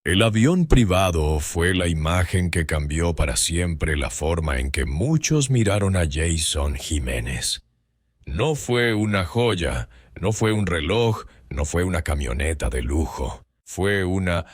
El avión privado fue la imagen que cambió para siempre la forma en que muchos miraron a Jason Jiménez. No fue una joya, no fue un reloj, no fue una camioneta de lujo. Fue una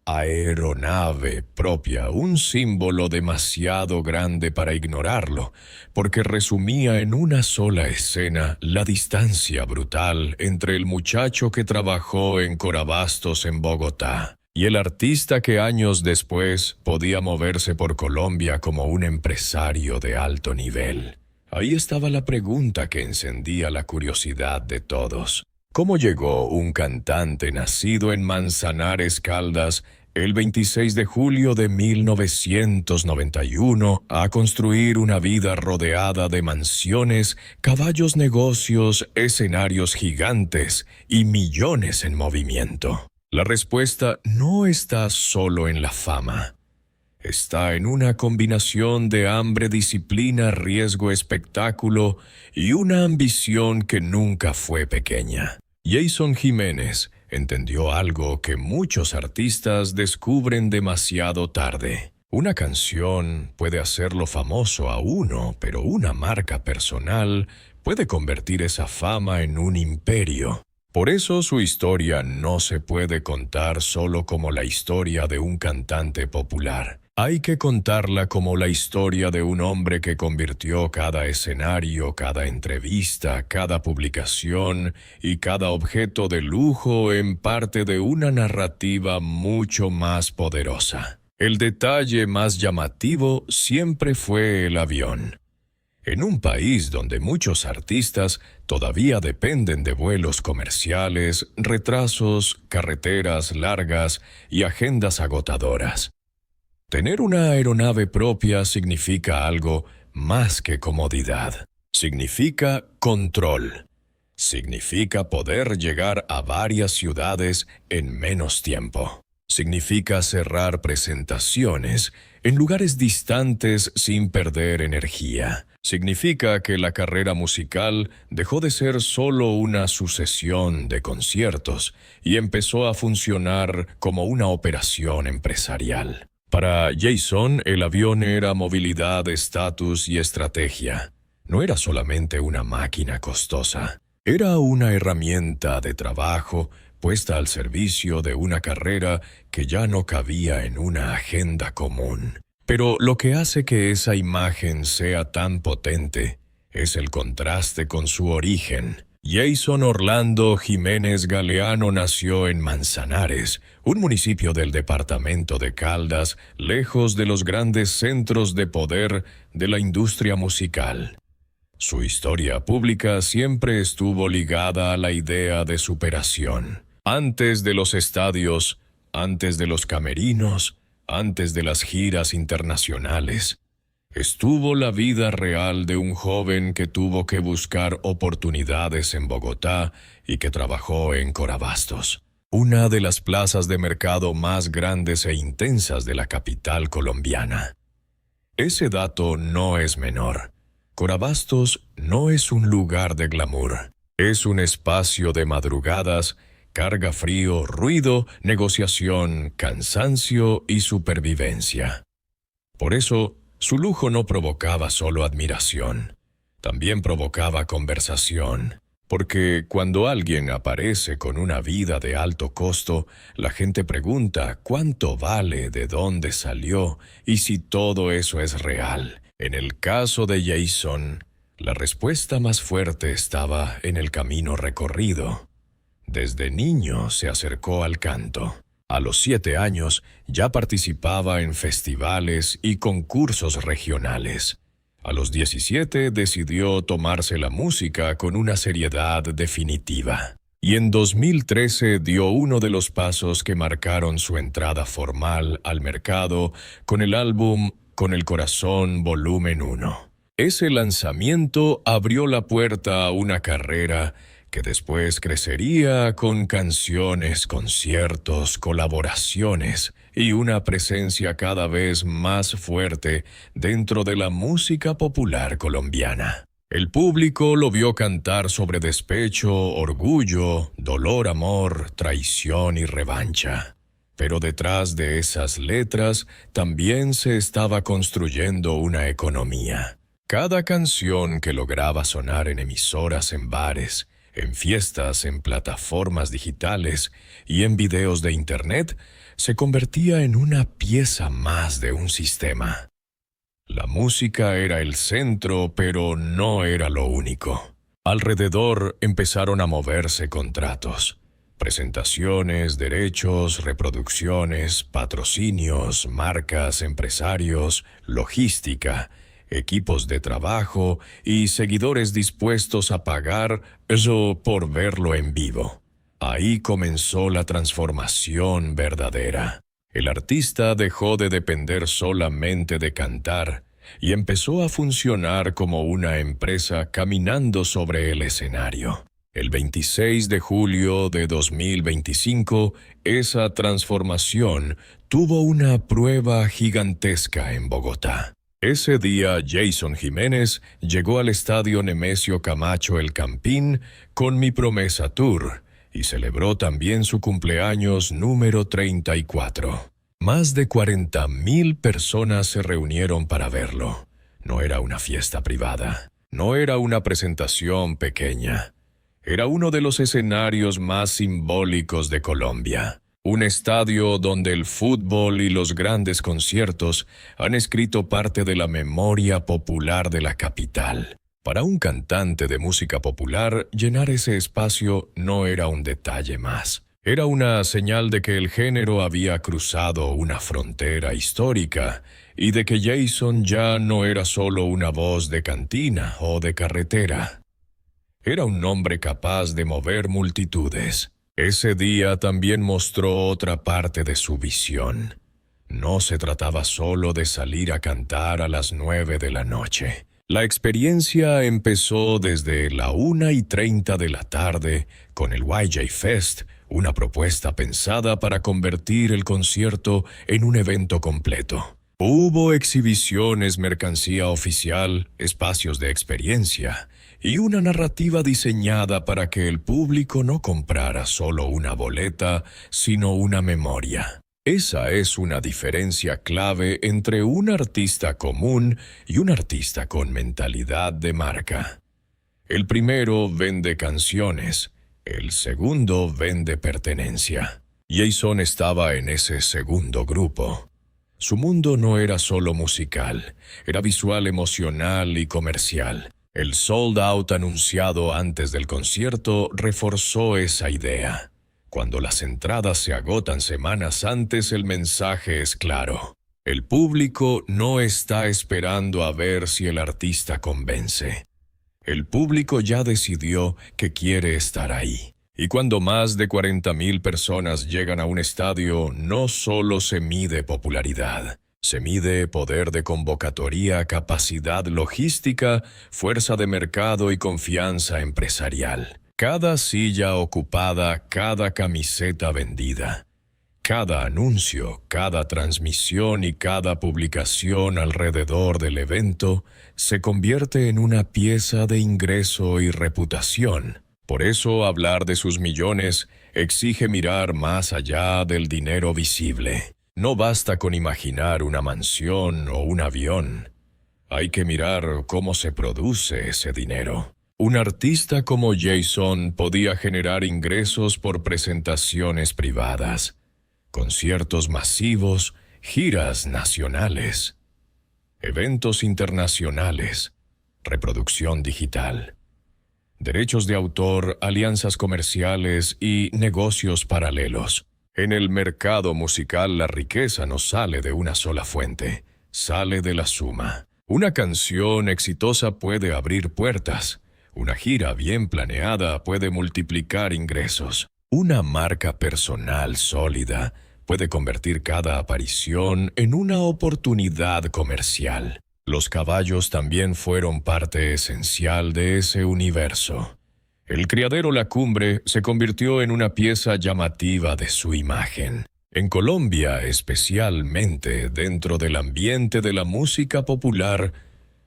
aeronave propia, un símbolo demasiado grande para ignorarlo, porque resumía en una sola escena la distancia brutal entre el muchacho que trabajó en Corabastos en Bogotá y el artista que años después podía moverse por Colombia como un empresario de alto nivel. Ahí estaba la pregunta que encendía la curiosidad de todos. ¿Cómo llegó un cantante nacido en Manzanares, Caldas, el 26 de julio de 1991 a construir una vida rodeada de mansiones, caballos negocios, escenarios gigantes y millones en movimiento? La respuesta no está solo en la fama. Está en una combinación de hambre, disciplina, riesgo, espectáculo y una ambición que nunca fue pequeña. Jason Jiménez entendió algo que muchos artistas descubren demasiado tarde. Una canción puede hacerlo famoso a uno, pero una marca personal puede convertir esa fama en un imperio. Por eso su historia no se puede contar solo como la historia de un cantante popular. Hay que contarla como la historia de un hombre que convirtió cada escenario, cada entrevista, cada publicación y cada objeto de lujo en parte de una narrativa mucho más poderosa. El detalle más llamativo siempre fue el avión. En un país donde muchos artistas todavía dependen de vuelos comerciales, retrasos, carreteras largas y agendas agotadoras. Tener una aeronave propia significa algo más que comodidad. Significa control. Significa poder llegar a varias ciudades en menos tiempo. Significa cerrar presentaciones en lugares distantes sin perder energía. Significa que la carrera musical dejó de ser solo una sucesión de conciertos y empezó a funcionar como una operación empresarial. Para Jason, el avión era movilidad, estatus y estrategia. No era solamente una máquina costosa. Era una herramienta de trabajo puesta al servicio de una carrera que ya no cabía en una agenda común. Pero lo que hace que esa imagen sea tan potente es el contraste con su origen. Jason Orlando Jiménez Galeano nació en Manzanares, un municipio del departamento de Caldas, lejos de los grandes centros de poder de la industria musical. Su historia pública siempre estuvo ligada a la idea de superación. Antes de los estadios, antes de los camerinos, antes de las giras internacionales, estuvo la vida real de un joven que tuvo que buscar oportunidades en Bogotá y que trabajó en Corabastos, una de las plazas de mercado más grandes e intensas de la capital colombiana. Ese dato no es menor. Corabastos no es un lugar de glamour. Es un espacio de madrugadas, carga frío, ruido, negociación, cansancio y supervivencia. Por eso, su lujo no provocaba solo admiración, también provocaba conversación, porque cuando alguien aparece con una vida de alto costo, la gente pregunta cuánto vale, de dónde salió y si todo eso es real. En el caso de Jason, la respuesta más fuerte estaba en el camino recorrido. Desde niño se acercó al canto. A los 7 años ya participaba en festivales y concursos regionales. A los 17 decidió tomarse la música con una seriedad definitiva. Y en 2013 dio uno de los pasos que marcaron su entrada formal al mercado con el álbum Con el Corazón Volumen 1. Ese lanzamiento abrió la puerta a una carrera que después crecería con canciones, conciertos, colaboraciones y una presencia cada vez más fuerte dentro de la música popular colombiana. El público lo vio cantar sobre despecho, orgullo, dolor, amor, traición y revancha. Pero detrás de esas letras también se estaba construyendo una economía. Cada canción que lograba sonar en emisoras, en bares, en fiestas, en plataformas digitales y en videos de Internet, se convertía en una pieza más de un sistema. La música era el centro, pero no era lo único. Alrededor empezaron a moverse contratos, presentaciones, derechos, reproducciones, patrocinios, marcas, empresarios, logística, equipos de trabajo y seguidores dispuestos a pagar eso por verlo en vivo. Ahí comenzó la transformación verdadera. El artista dejó de depender solamente de cantar y empezó a funcionar como una empresa caminando sobre el escenario. El 26 de julio de 2025, esa transformación tuvo una prueba gigantesca en Bogotá. Ese día, Jason Jiménez llegó al estadio Nemesio Camacho El Campín con Mi Promesa Tour y celebró también su cumpleaños número 34. Más de 40,000 personas se reunieron para verlo. No era una fiesta privada, no era una presentación pequeña. Era uno de los escenarios más simbólicos de Colombia. Un estadio donde el fútbol y los grandes conciertos han escrito parte de la memoria popular de la capital. Para un cantante de música popular, llenar ese espacio no era un detalle más. Era una señal de que el género había cruzado una frontera histórica y de que Jason ya no era solo una voz de cantina o de carretera. Era un hombre capaz de mover multitudes. Ese día también mostró otra parte de su visión. No se trataba solo de salir a cantar a las 9 de la noche. La experiencia empezó desde la 1:30 de la tarde con el YJ Fest, una propuesta pensada para convertir el concierto en un evento completo. Hubo exhibiciones, mercancía oficial, espacios de experiencia y una narrativa diseñada para que el público no comprara solo una boleta, sino una memoria. Esa es una diferencia clave entre un artista común y un artista con mentalidad de marca. El primero vende canciones, el segundo vende pertenencia. Jason estaba en ese segundo grupo. Su mundo no era solo musical, era visual, emocional y comercial. El sold out anunciado antes del concierto reforzó esa idea. Cuando las entradas se agotan semanas antes, el mensaje es claro. El público no está esperando a ver si el artista convence. El público ya decidió que quiere estar ahí. Y cuando más de 40,000 personas llegan a un estadio, no solo se mide popularidad. Se mide poder de convocatoria, capacidad logística, fuerza de mercado y confianza empresarial. Cada silla ocupada, cada camiseta vendida, cada anuncio, cada transmisión y cada publicación alrededor del evento se convierte en una pieza de ingreso y reputación. Por eso hablar de sus millones exige mirar más allá del dinero visible. No basta con imaginar una mansión o un avión. Hay que mirar cómo se produce ese dinero. Un artista como Jason podía generar ingresos por presentaciones privadas, conciertos masivos, giras nacionales, eventos internacionales, reproducción digital, derechos de autor, alianzas comerciales y negocios paralelos. En el mercado musical la riqueza no sale de una sola fuente, sale de la suma. Una canción exitosa puede abrir puertas. Una gira bien planeada puede multiplicar ingresos. Una marca personal sólida puede convertir cada aparición en una oportunidad comercial. Los caballos también fueron parte esencial de ese universo. El criadero La Cumbre se convirtió en una pieza llamativa de su imagen. En Colombia, especialmente dentro del ambiente de la música popular,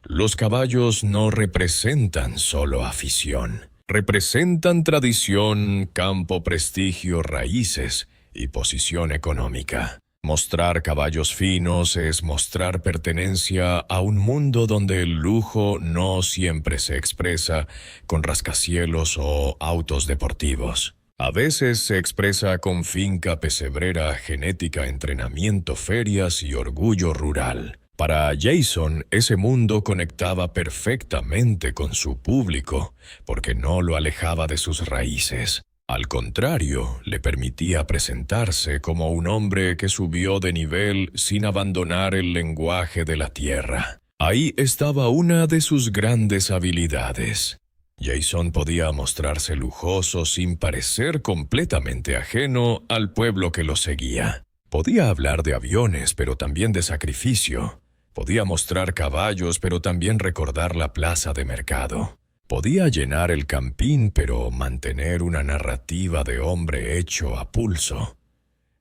los caballos no representan solo afición. Representan tradición, campo, prestigio, raíces y posición económica. Mostrar caballos finos es mostrar pertenencia a un mundo donde el lujo no siempre se expresa con rascacielos o autos deportivos. A veces se expresa con finca pesebrera, genética, entrenamiento, ferias y orgullo rural. Para Jason, ese mundo conectaba perfectamente con su público, porque no lo alejaba de sus raíces. Al contrario, le permitía presentarse como un hombre que subió de nivel sin abandonar el lenguaje de la tierra. Ahí estaba una de sus grandes habilidades. Jason podía mostrarse lujoso sin parecer completamente ajeno al pueblo que lo seguía. Podía hablar de aviones, pero también de sacrificio. Podía mostrar caballos, pero también recordar la plaza de mercado. Podía llenar el campín, pero mantener una narrativa de hombre hecho a pulso.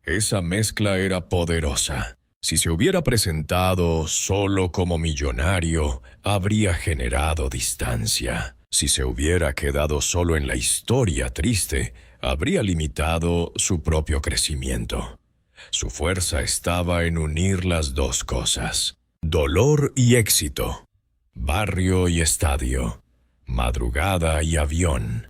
Esa mezcla era poderosa. Si se hubiera presentado solo como millonario, habría generado distancia. Si se hubiera quedado solo en la historia triste, habría limitado su propio crecimiento. Su fuerza estaba en unir las dos cosas: dolor y éxito, barrio y estadio, madrugada y avión,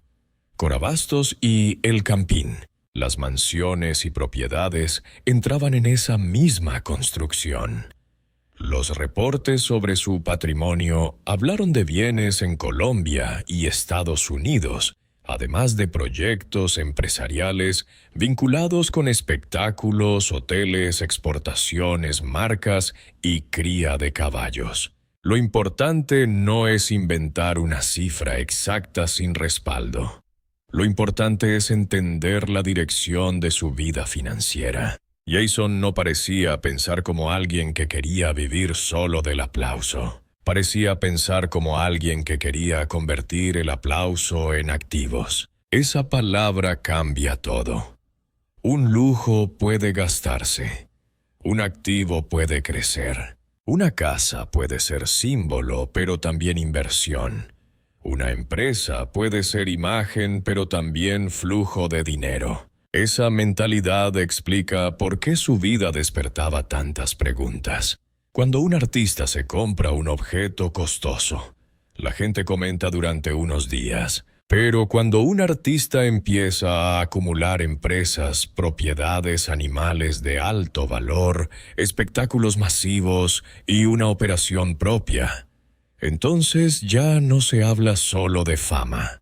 Corabastos y El Campín. Las mansiones y propiedades entraban en esa misma construcción. Los reportes sobre su patrimonio hablaron de bienes en Colombia y Estados Unidos, además de proyectos empresariales vinculados con espectáculos, hoteles, exportaciones, marcas y cría de caballos. Lo importante no es inventar una cifra exacta sin respaldo. Lo importante es entender la dirección de su vida financiera. Jason no parecía pensar como alguien que quería vivir solo del aplauso. Parecía pensar como alguien que quería convertir el aplauso en activos. Esa palabra cambia todo. Un lujo puede gastarse. Un activo puede crecer. Una casa puede ser símbolo, pero también inversión. Una empresa puede ser imagen, pero también flujo de dinero. Esa mentalidad explica por qué su vida despertaba tantas preguntas. Cuando un artista se compra un objeto costoso, la gente comenta durante unos días. Pero cuando un artista empieza a acumular empresas, propiedades, animales de alto valor, espectáculos masivos y una operación propia, entonces ya no se habla solo de fama.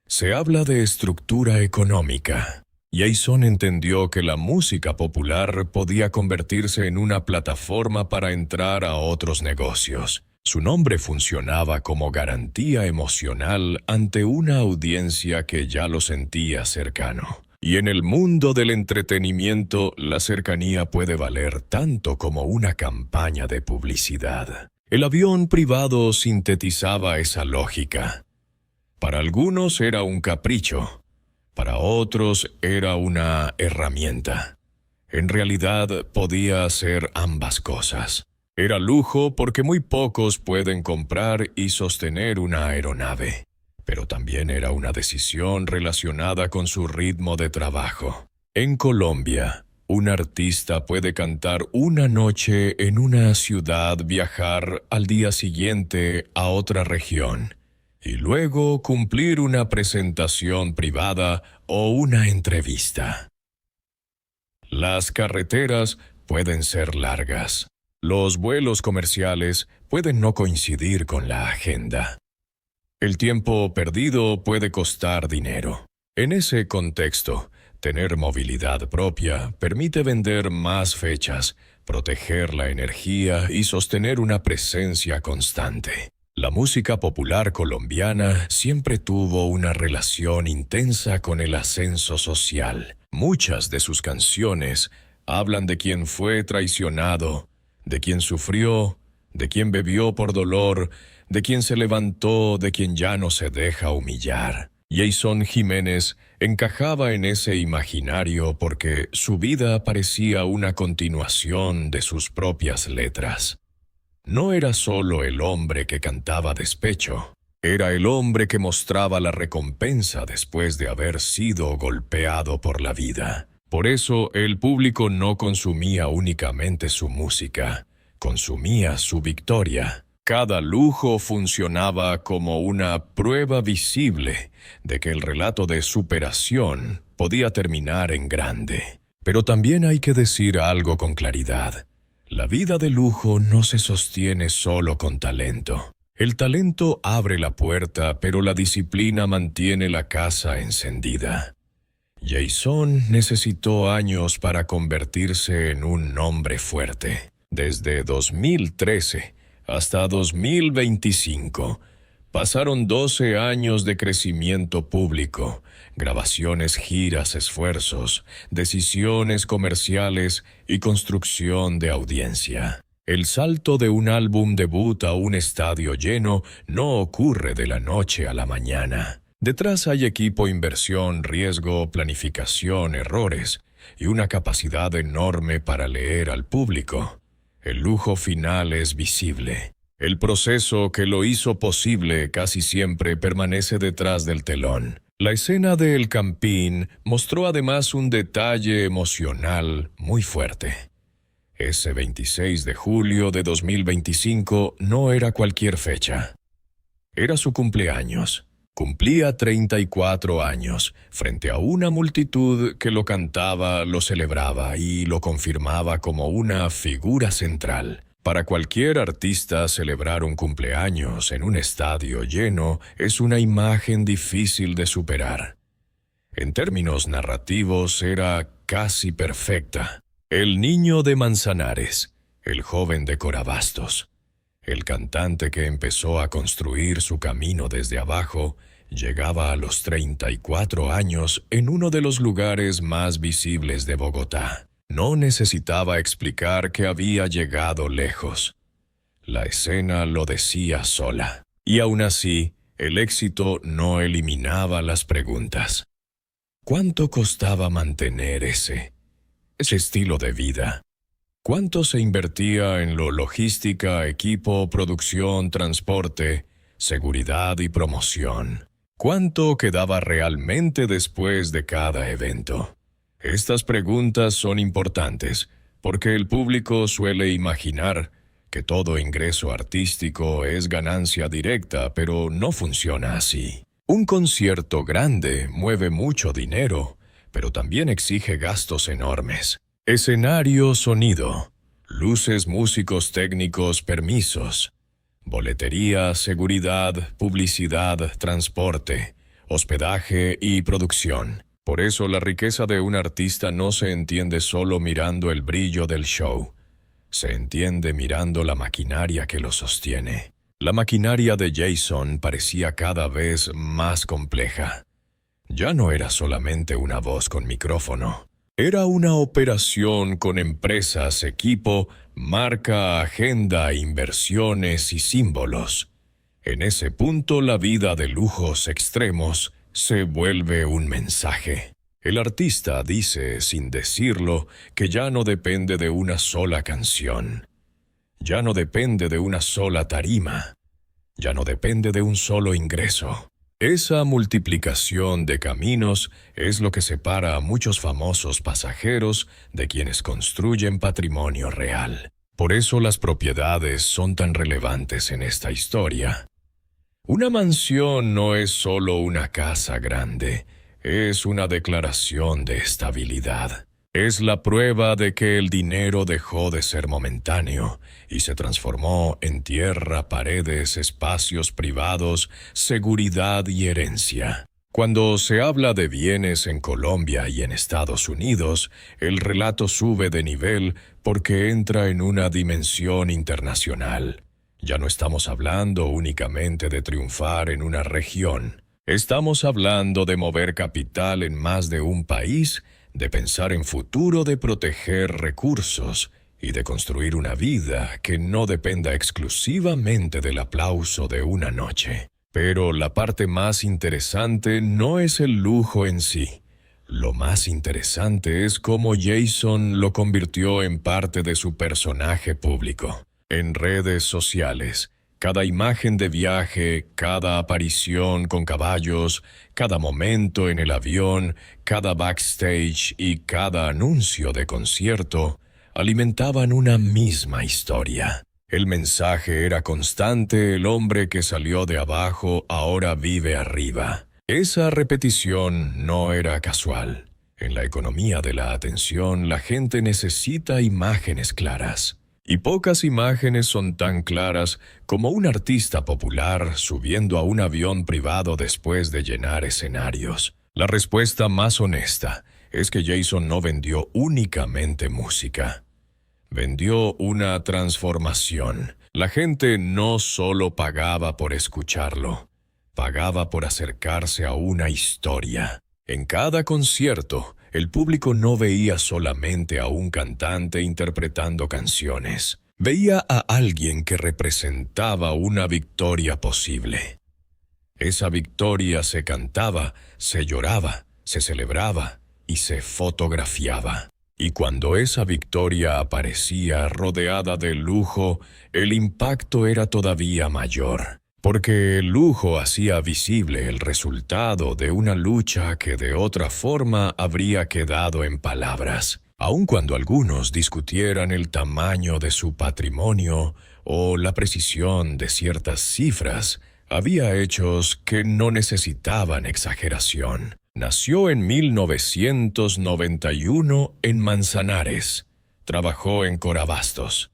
Se habla de estructura económica. Jason entendió que la música popular podía convertirse en una plataforma para entrar a otros negocios. Su nombre funcionaba como garantía emocional ante una audiencia que ya lo sentía cercano. Y en el mundo del entretenimiento, la cercanía puede valer tanto como una campaña de publicidad. El avión privado sintetizaba esa lógica. Para algunos era un capricho. Para otros era una herramienta. En realidad podía ser ambas cosas. Era lujo porque muy pocos pueden comprar y sostener una aeronave. Pero también era una decisión relacionada con su ritmo de trabajo. En Colombia, un artista puede cantar una noche en una ciudad, viajar al día siguiente a otra región y luego cumplir una presentación privada o una entrevista. Las carreteras pueden ser largas. Los vuelos comerciales pueden no coincidir con la agenda. El tiempo perdido puede costar dinero. En ese contexto, tener movilidad propia permite vender más fechas, proteger la energía y sostener una presencia constante. La música popular colombiana siempre tuvo una relación intensa con el ascenso social. Muchas de sus canciones hablan de quien fue traicionado, de quien sufrió, de quien bebió por dolor, de quien se levantó, de quien ya no se deja humillar. Jason Jiménez encajaba en ese imaginario porque su vida parecía una continuación de sus propias letras. No era solo el hombre que cantaba despecho, era el hombre que mostraba la recompensa después de haber sido golpeado por la vida. Por eso el público no consumía únicamente su música, consumía su victoria. Cada lujo funcionaba como una prueba visible de que el relato de superación podía terminar en grande. Pero también hay que decir algo con claridad. La vida de lujo no se sostiene solo con talento. El talento abre la puerta, pero la disciplina mantiene la casa encendida. Jason necesitó años para convertirse en un hombre fuerte. Desde 2013 hasta 2025, pasaron 12 años de crecimiento público, grabaciones, giras, esfuerzos, decisiones comerciales y construcción de audiencia. El salto de un álbum debut a un estadio lleno no ocurre de la noche a la mañana. Detrás hay equipo, inversión, riesgo, planificación, errores y una capacidad enorme para leer al público. El lujo final es visible. El proceso que lo hizo posible casi siempre permanece detrás del telón. La escena de El Campín mostró además un detalle emocional muy fuerte. Ese 26 de julio de 2025 no era cualquier fecha. Era su cumpleaños. Cumplía 34 años, frente a una multitud que lo cantaba, lo celebraba y lo confirmaba como una figura central. Para cualquier artista, celebrar un cumpleaños en un estadio lleno es una imagen difícil de superar. En términos narrativos, era casi perfecta. El niño de Manzanares, el joven de Corabastos, el cantante que empezó a construir su camino desde abajo, llegaba a los 34 años en uno de los lugares más visibles de Bogotá. No necesitaba explicar que había llegado lejos. La escena lo decía sola. Y aún así, el éxito no eliminaba las preguntas. ¿Cuánto costaba mantener ese estilo de vida? ¿Cuánto se invertía en lo logística, equipo, producción, transporte, seguridad y promoción? ¿Cuánto quedaba realmente después de cada evento? Estas preguntas son importantes porque el público suele imaginar que todo ingreso artístico es ganancia directa, pero no funciona así. Un concierto grande mueve mucho dinero, pero también exige gastos enormes. Escenario, sonido, luces, músicos, técnicos, permisos, boletería, seguridad, publicidad, transporte, hospedaje y producción. Por eso la riqueza de un artista no se entiende solo mirando el brillo del show. Se entiende mirando la maquinaria que lo sostiene. La maquinaria de Jason parecía cada vez más compleja. Ya no era solamente una voz con micrófono. Era una operación con empresas, equipo, marca, agenda, inversiones y símbolos. En ese punto la vida de lujos extremos se vuelve un mensaje. El artista dice, sin decirlo, que ya no depende de una sola canción. Ya no depende de una sola tarima. Ya no depende de un solo ingreso. Esa multiplicación de caminos es lo que separa a muchos famosos pasajeros de quienes construyen patrimonio real. Por eso las propiedades son tan relevantes en esta historia. Una mansión no es solo una casa grande, es una declaración de estabilidad. Es la prueba de que el dinero dejó de ser momentáneo y se transformó en tierra, paredes, espacios privados, seguridad y herencia. Cuando se habla de bienes en Colombia y en Estados Unidos, el relato sube de nivel porque entra en una dimensión internacional. Ya no estamos hablando únicamente de triunfar en una región. Estamos hablando de mover capital en más de un país, de pensar en futuro, de proteger recursos y de construir una vida que no dependa exclusivamente del aplauso de una noche. Pero la parte más interesante no es el lujo en sí. Lo más interesante es cómo Jason lo convirtió en parte de su personaje público. En redes sociales, Cada imagen de viaje, cada aparición con caballos, cada momento en el avión, cada backstage y cada anuncio de concierto alimentaban una misma historia. El mensaje era constante: el hombre que salió de abajo ahora vive arriba. Esa repetición no era casual. En la economía de la atención, la gente necesita imágenes claras. Y pocas imágenes son tan claras como un artista popular subiendo a un avión privado después de llenar escenarios. La respuesta más honesta es que Jason no vendió únicamente música. Vendió una transformación. La gente no solo pagaba por escucharlo, pagaba por acercarse a una historia. En cada concierto, el público no veía solamente a un cantante interpretando canciones. Veía a alguien que representaba una victoria posible. Esa victoria se cantaba, se lloraba, se celebraba y se fotografiaba. Y cuando esa victoria aparecía rodeada de lujo, el impacto era todavía mayor. Porque el lujo hacía visible el resultado de una lucha que de otra forma habría quedado en palabras. Aun cuando algunos discutieran el tamaño de su patrimonio o la precisión de ciertas cifras, había hechos que no necesitaban exageración. Nació en 1991 en Manzanares. Trabajó en Corabastos.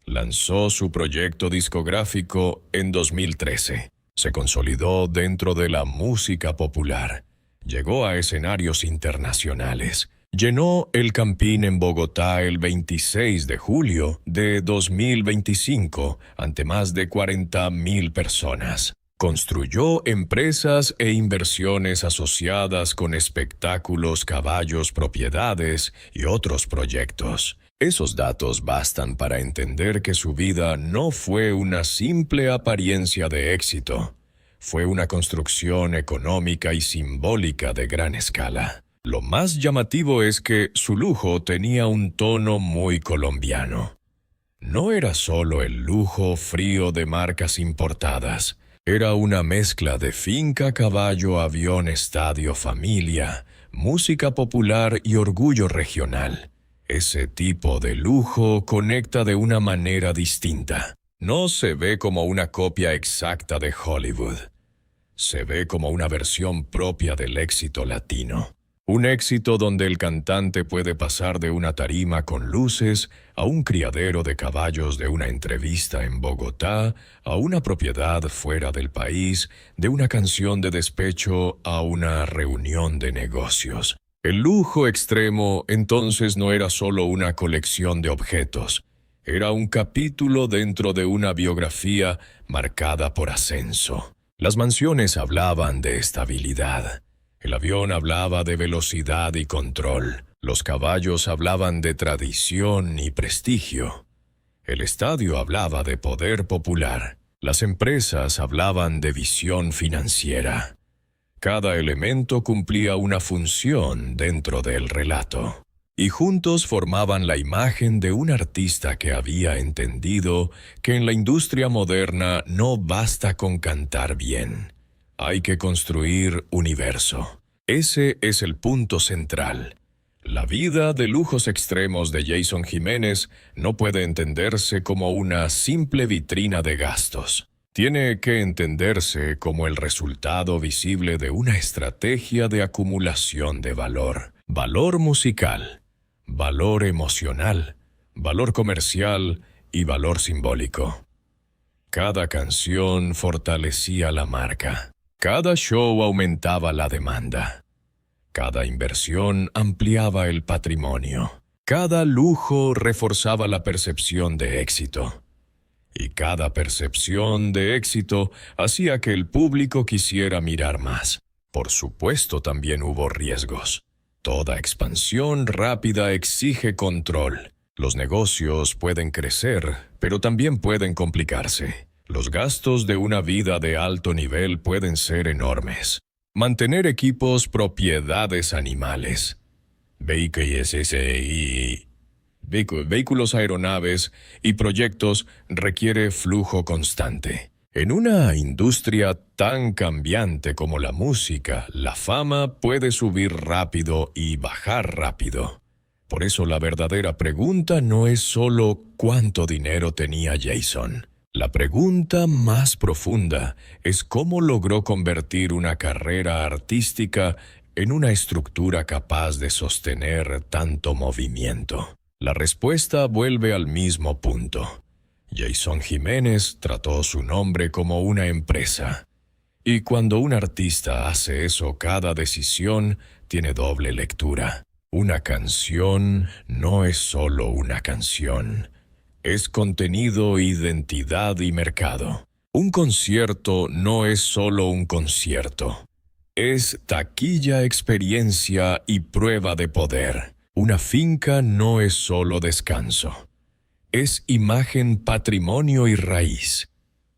Lanzó su proyecto discográfico en 2013. Se consolidó dentro de la música popular. Llegó a escenarios internacionales. Llenó el Campín en Bogotá el 26 de julio de 2025 ante más de 40,000 personas. Construyó empresas e inversiones asociadas con espectáculos, caballos, propiedades y otros proyectos. Esos datos bastan para entender que su vida no fue una simple apariencia de éxito. Fue una construcción económica y simbólica de gran escala. Lo más llamativo es que su lujo tenía un tono muy colombiano. No era solo el lujo frío de marcas importadas. Era una mezcla de finca, caballo, avión, estadio, familia, música popular y orgullo regional. Ese tipo de lujo conecta de una manera distinta. No se ve como una copia exacta de Hollywood. Se ve como una versión propia del éxito latino. Un éxito donde el cantante puede pasar de una tarima con luces a un criadero de caballos, de una entrevista en Bogotá a una propiedad fuera del país, de una canción de despecho a una reunión de negocios. El lujo extremo entonces no era solo una colección de objetos, era un capítulo dentro de una biografía marcada por ascenso. Las mansiones hablaban de estabilidad. El avión hablaba de velocidad y control. Los caballos hablaban de tradición y prestigio. El estadio hablaba de poder popular. Las empresas hablaban de visión financiera. Cada elemento cumplía una función dentro del relato. Y juntos formaban la imagen de un artista que había entendido que en la industria moderna no basta con cantar bien. Hay que construir universo. Ese es el punto central. La vida de lujos extremos de Jason Jiménez no puede entenderse como una simple vitrina de gastos. Tiene que entenderse como el resultado visible de una estrategia de acumulación de valor. Valor musical, valor emocional, valor comercial y valor simbólico. Cada canción fortalecía la marca. Cada show aumentaba la demanda. Cada inversión ampliaba el patrimonio. Cada lujo reforzaba la percepción de éxito. Y cada percepción de éxito hacía que el público quisiera mirar más. Por supuesto, también hubo riesgos. Toda expansión rápida exige control. Los negocios pueden crecer, pero también pueden complicarse. Los gastos de una vida de alto nivel pueden ser enormes. Mantener equipos, propiedades animales, vehículos, aeronaves y proyectos requiere flujo constante. En una industria tan cambiante como la música, la fama puede subir rápido y bajar rápido. Por eso la verdadera pregunta no es solo cuánto dinero tenía Jason. La pregunta más profunda es cómo logró convertir una carrera artística en una estructura capaz de sostener tanto movimiento. La respuesta vuelve al mismo punto. Jason Jiménez trató su nombre como una empresa. Y cuando un artista hace eso, cada decisión tiene doble lectura. Una canción no es solo una canción. Es contenido, identidad y mercado. Un concierto no es solo un concierto. Es taquilla, experiencia y prueba de poder. Una finca no es solo descanso. Es imagen, patrimonio y raíz.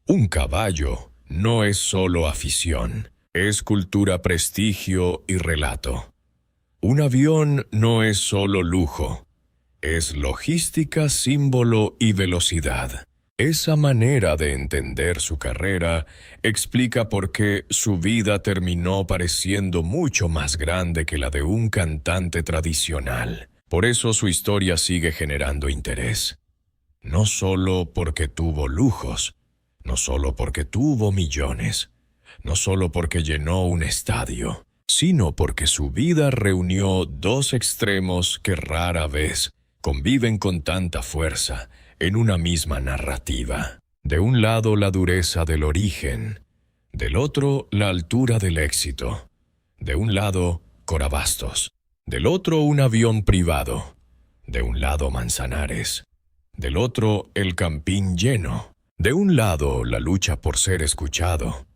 Un caballo no es solo afición. Es cultura, prestigio y relato. Un avión no es solo lujo. Es logística, símbolo y velocidad. Esa manera de entender su carrera explica por qué su vida terminó pareciendo mucho más grande que la de un cantante tradicional. Por eso su historia sigue generando interés. No solo porque tuvo lujos, no solo porque tuvo millones, no solo porque llenó un estadio, sino porque su vida reunió dos extremos que rara vez conviven con tanta fuerza en una misma narrativa. De un lado la dureza del origen, del otro la altura del éxito. De un lado Cora Bastos, del otro un avión privado. De un lado Manzanares, del otro el campín lleno. De un lado la lucha por ser escuchado,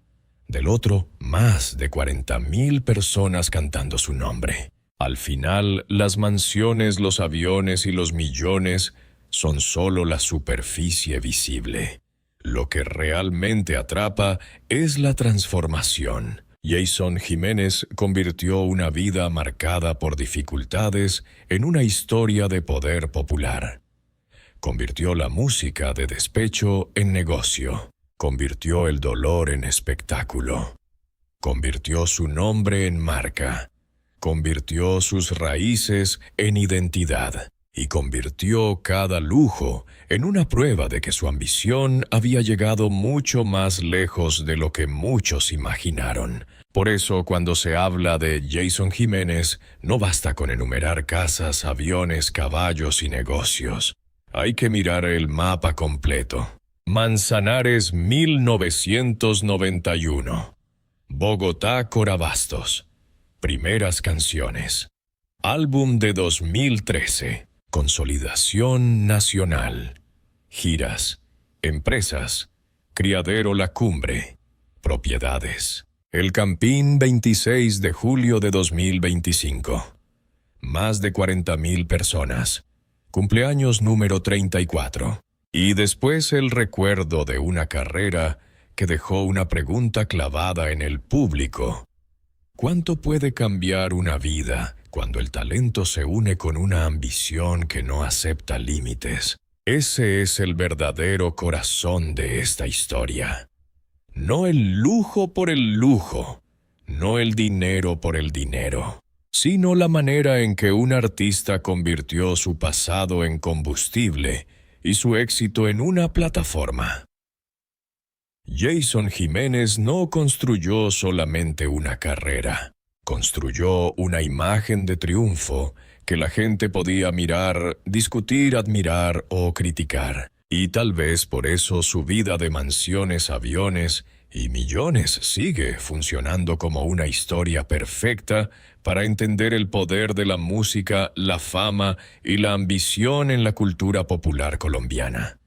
del otro más de 40,000 personas cantando su nombre. Al final, las mansiones, los aviones y los millones son solo la superficie visible. Lo que realmente atrapa es la transformación. Jason Jiménez convirtió una vida marcada por dificultades en una historia de poder popular. Convirtió la música de despecho en negocio. Convirtió el dolor en espectáculo. Convirtió su nombre en marca. Convirtió sus raíces en identidad. Y convirtió cada lujo en una prueba de que su ambición había llegado mucho más lejos de lo que muchos imaginaron. Por eso, cuando se habla de Jason Jiménez, no basta con enumerar casas, aviones, caballos y negocios. Hay que mirar el mapa completo. Manzanares 1991. Bogotá, Cora Bastos. Primeras canciones. Álbum de 2013. Consolidación nacional. Giras. Empresas. Criadero La Cumbre. Propiedades. El Campín 26 de julio de 2025. Más de 40,000 personas. Cumpleaños número 34. Y después el recuerdo de una carrera que dejó una pregunta clavada en el público. ¿Cuánto puede cambiar una vida cuando el talento se une con una ambición que no acepta límites? Ese es el verdadero corazón de esta historia. No el lujo por el lujo, no el dinero por el dinero, sino la manera en que un artista convirtió su pasado en combustible y su éxito en una plataforma. Jason Jiménez no construyó solamente una carrera, construyó una imagen de triunfo que la gente podía mirar, discutir, admirar o criticar. Y tal vez por eso su vida de mansiones, aviones y millones sigue funcionando como una historia perfecta para entender el poder de la música, la fama y la ambición en la cultura popular colombiana.